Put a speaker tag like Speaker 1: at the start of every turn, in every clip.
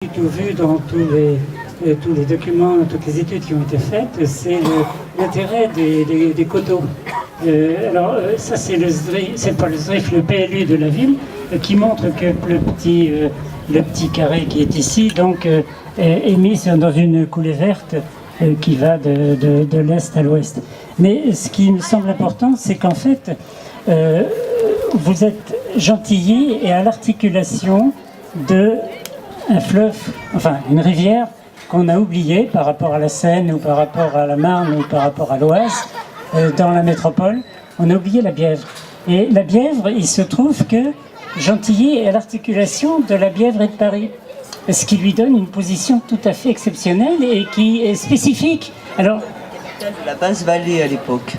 Speaker 1: Tout vu dans tous les documents, dans toutes les études qui ont été faites, c'est l'intérêt des coteaux. Ça c'est pas le ZRIF, le PLU de la ville, qui montre que le petit carré qui est ici donc, est mis dans une coulée verte qui va de l'est à l'ouest. Mais ce qui me semble important, c'est qu'en fait, vous êtes Gentilly et à l'articulation de un fleuve, enfin une rivière qu'on a oubliée par rapport à la Seine ou par rapport à la Marne ou par rapport à l'Oise dans la métropole. On a oublié la Bièvre. Et la Bièvre, il se trouve que Gentilly est à l'articulation de la Bièvre et de Paris, ce qui lui donne une position tout à fait exceptionnelle et qui est spécifique. Alors,
Speaker 2: de la basse-vallée à l'époque.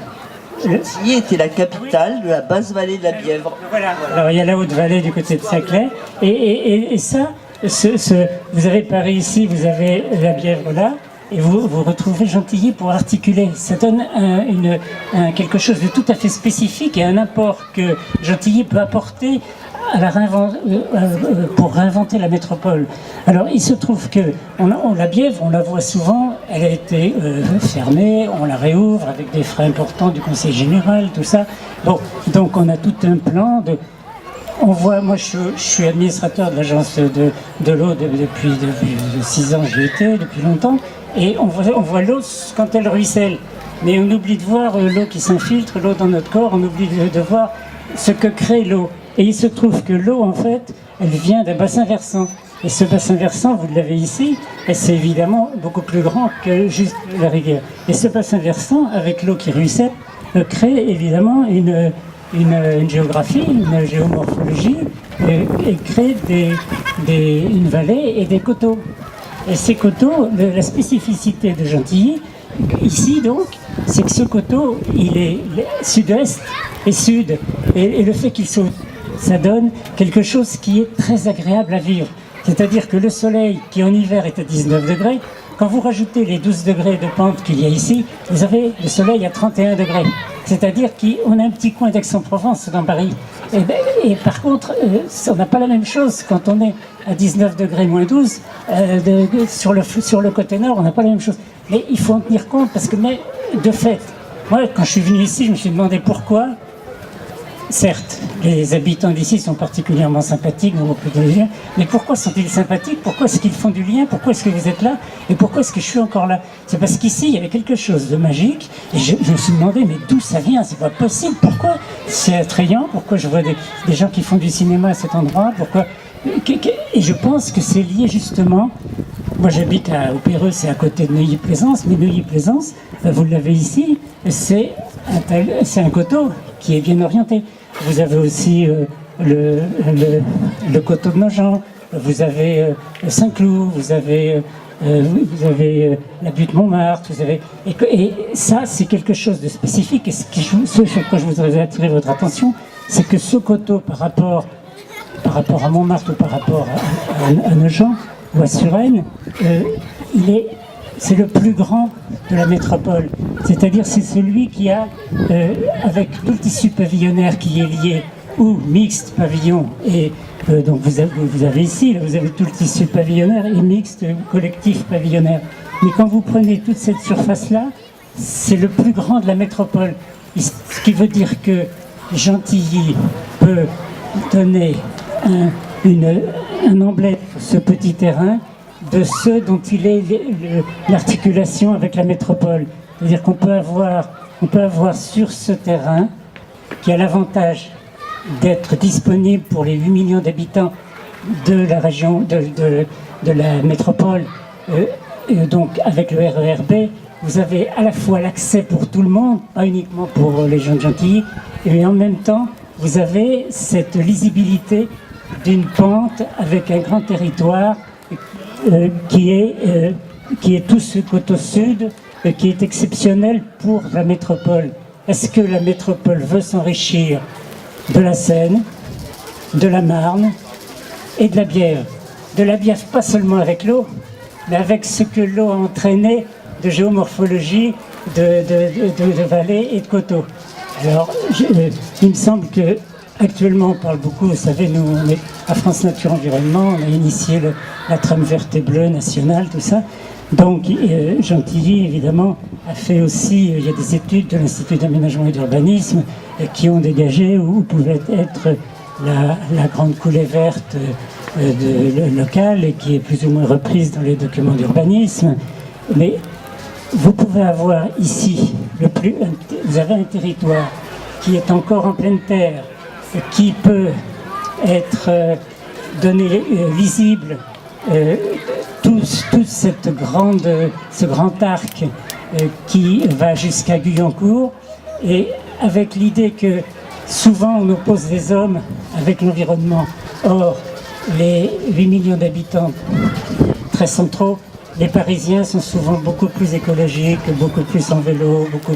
Speaker 2: Gentilly était la capitale de la basse-vallée de la Bièvre.
Speaker 1: Voilà. Alors il y a la Haute-Vallée du côté de Saclay, et ça, vous avez Paris ici, vous avez la Bièvre là, et vous retrouvez Gentilly pour articuler. Ça donne quelque chose de tout à fait spécifique et un apport que Gentilly peut apporter pour réinventer la métropole. Alors il se trouve que la Bièvre, on la voit souvent, elle a été fermée, on la réouvre avec des frais importants du Conseil général, tout ça. Bon, donc on a tout un plan de... On voit, moi je suis administrateur de l'agence de l'eau depuis 6 ans, j'y étais depuis longtemps, et on voit l'eau quand elle ruisselle. Mais on oublie de voir l'eau qui s'infiltre, l'eau dans notre corps, on oublie de voir ce que crée l'eau. Et il se trouve que l'eau, en fait, elle vient d'un bassin versant. Et ce bassin versant, vous l'avez ici, et c'est évidemment beaucoup plus grand que juste la rivière. Et ce bassin versant, avec l'eau qui ruisselle, crée évidemment une géographie, une géomorphologie, et crée une vallée et des coteaux. Et ces coteaux, la spécificité de Gentilly, ici donc, c'est que ce coteau, il est sud-est et sud. Et le fait qu'il saute, ça donne quelque chose qui est très agréable à vivre. C'est-à-dire que le soleil, qui en hiver est à 19 degrés, quand vous rajoutez les 12 degrés de pente qu'il y a ici, vous avez le soleil à 31 degrés. C'est-à-dire qu'on a un petit coin d'Aix-en-Provence dans Paris. Et par contre, on n'a pas la même chose quand on est à 19 degrés moins 12. Sur le côté nord, on n'a pas la même chose. Mais il faut en tenir compte parce que, de fait, moi, quand je suis venu ici, je me suis demandé pourquoi. Certes, les habitants d'ici sont particulièrement sympathiques, mais pourquoi sont-ils sympathiques? Pourquoi est-ce qu'ils font du lien? Pourquoi est-ce que vous êtes là? Et pourquoi est-ce que je suis encore là? C'est parce qu'ici, il y avait quelque chose de magique, et je me suis demandé, mais d'où ça vient? C'est pas possible. Pourquoi c'est attrayant? Pourquoi je vois des gens qui font du cinéma à cet endroit? Pourquoi? Et je pense que c'est lié justement... Moi, j'habite au Péreux, c'est à côté de Neuilly-Plaisance, mais Neuilly-Plaisance, vous l'avez ici, c'est un coteau qui est bien orienté. Vous avez aussi le coteau de Nogent, vous avez Saint-Cloud, vous avez la butte Montmartre, et ça c'est quelque chose de spécifique. Et ce sur quoi je voudrais attirer votre attention, c'est que ce coteau par rapport à Montmartre ou par rapport à Nogent ou à Suresnes, c'est le plus grand de la métropole. C'est-à-dire c'est celui qui a, avec tout le tissu pavillonnaire qui est lié, ou mixte pavillon, et donc vous avez ici, là, vous avez tout le tissu pavillonnaire et mixte collectif pavillonnaire. Mais quand vous prenez toute cette surface-là, c'est le plus grand de la métropole. Ce qui veut dire que Gentilly peut donner un emblème pour ce petit terrain de ceux dont il est l'articulation avec la métropole. C'est-à-dire qu'on peut avoir sur ce terrain, qui a l'avantage d'être disponible pour les 8 millions d'habitants de la région, de la métropole, donc avec le RERB, vous avez à la fois l'accès pour tout le monde, pas uniquement pour les gens de Gentilly, et en même temps, vous avez cette lisibilité d'une pente avec un grand territoire qui est tout ce coteau sud, qui est exceptionnel pour la métropole. Est-ce que la métropole veut s'enrichir de la Seine, de la Marne et de la Bièvre? De la Bièvre, pas seulement avec l'eau, mais avec ce que l'eau a entraîné de géomorphologie, de vallées et de coteaux. Alors, il me semble que actuellement, on parle beaucoup, vous savez, nous, on est à France Nature Environnement, on a initié la trame verte et bleue nationale, tout ça. Donc, Gentilly, évidemment, a fait aussi, il y a des études de l'Institut d'aménagement et d'urbanisme qui ont dégagé où pouvait être la grande coulée verte locale et qui est plus ou moins reprise dans les documents d'urbanisme. Mais vous pouvez avoir ici, vous avez un territoire qui est encore en pleine terre, qui peut être donné visible, tout ce grand arc qui va jusqu'à Guyancourt, et avec l'idée que souvent on oppose les hommes avec l'environnement. Or, les 8 millions d'habitants très centraux, les Parisiens sont souvent beaucoup plus écologiques, beaucoup plus en vélo, beaucoup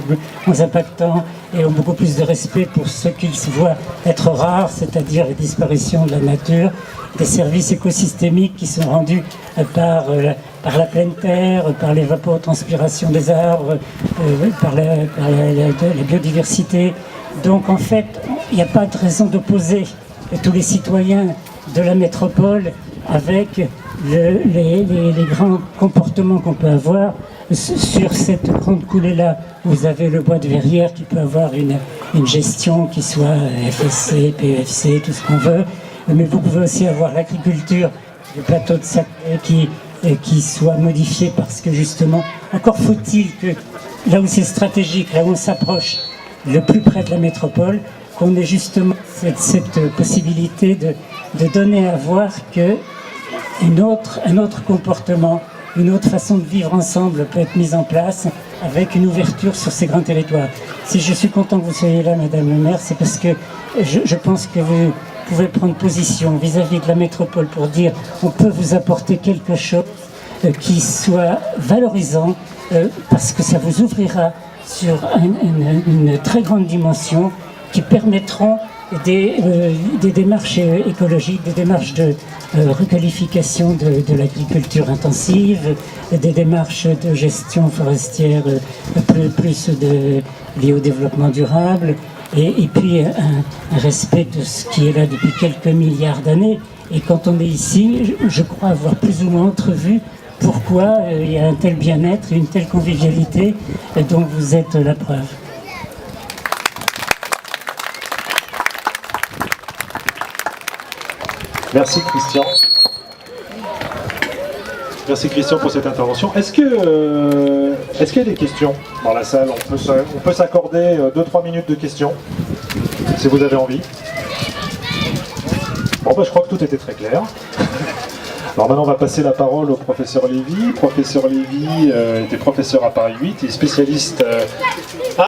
Speaker 1: moins impactants et ont beaucoup plus de respect pour ce qu'ils se voient être rares, c'est-à-dire la disparition de la nature, des services écosystémiques qui sont rendus par la pleine terre, par l'évapotranspiration des arbres, par la biodiversité. Donc en fait, il n'y a pas de raison d'opposer tous les citoyens de la métropole avec les grands comportements qu'on peut avoir sur cette grande coulée-là. Vous avez le bois de Verrières qui peut avoir une gestion qui soit FSC, PEFC, tout ce qu'on veut, mais vous pouvez aussi avoir l'agriculture du plateau de Saclay qui soit modifiée parce que justement, encore faut-il que là où c'est stratégique, là où on s'approche le plus près de la métropole, qu'on ait justement cette possibilité de donner à voir que un autre comportement, une autre façon de vivre ensemble peut être mise en place avec une ouverture sur ces grands territoires. Si je suis content que vous soyez là, Madame le maire, c'est parce que je pense que vous pouvez prendre position vis-à-vis de la métropole pour dire on peut vous apporter quelque chose qui soit valorisant parce que ça vous ouvrira sur une très grande dimension qui permettront des démarches écologiques, des démarches de requalification de l'agriculture intensive, des démarches de gestion forestière plus liées au développement durable, et puis un respect de ce qui est là depuis quelques milliards d'années. Et quand on est ici, je crois avoir plus ou moins entrevu pourquoi il y a un tel bien-être et une telle convivialité dont vous êtes la preuve.
Speaker 3: Merci Christian. Merci Christian pour cette intervention. Est-ce qu'il y a des questions dans la salle? On peut s'accorder 2-3 minutes de questions, si vous avez envie. Bon, je crois que tout était très clair. Alors maintenant, on va passer la parole au professeur Lévy. Professeur Lévy était professeur à Paris 8 et spécialiste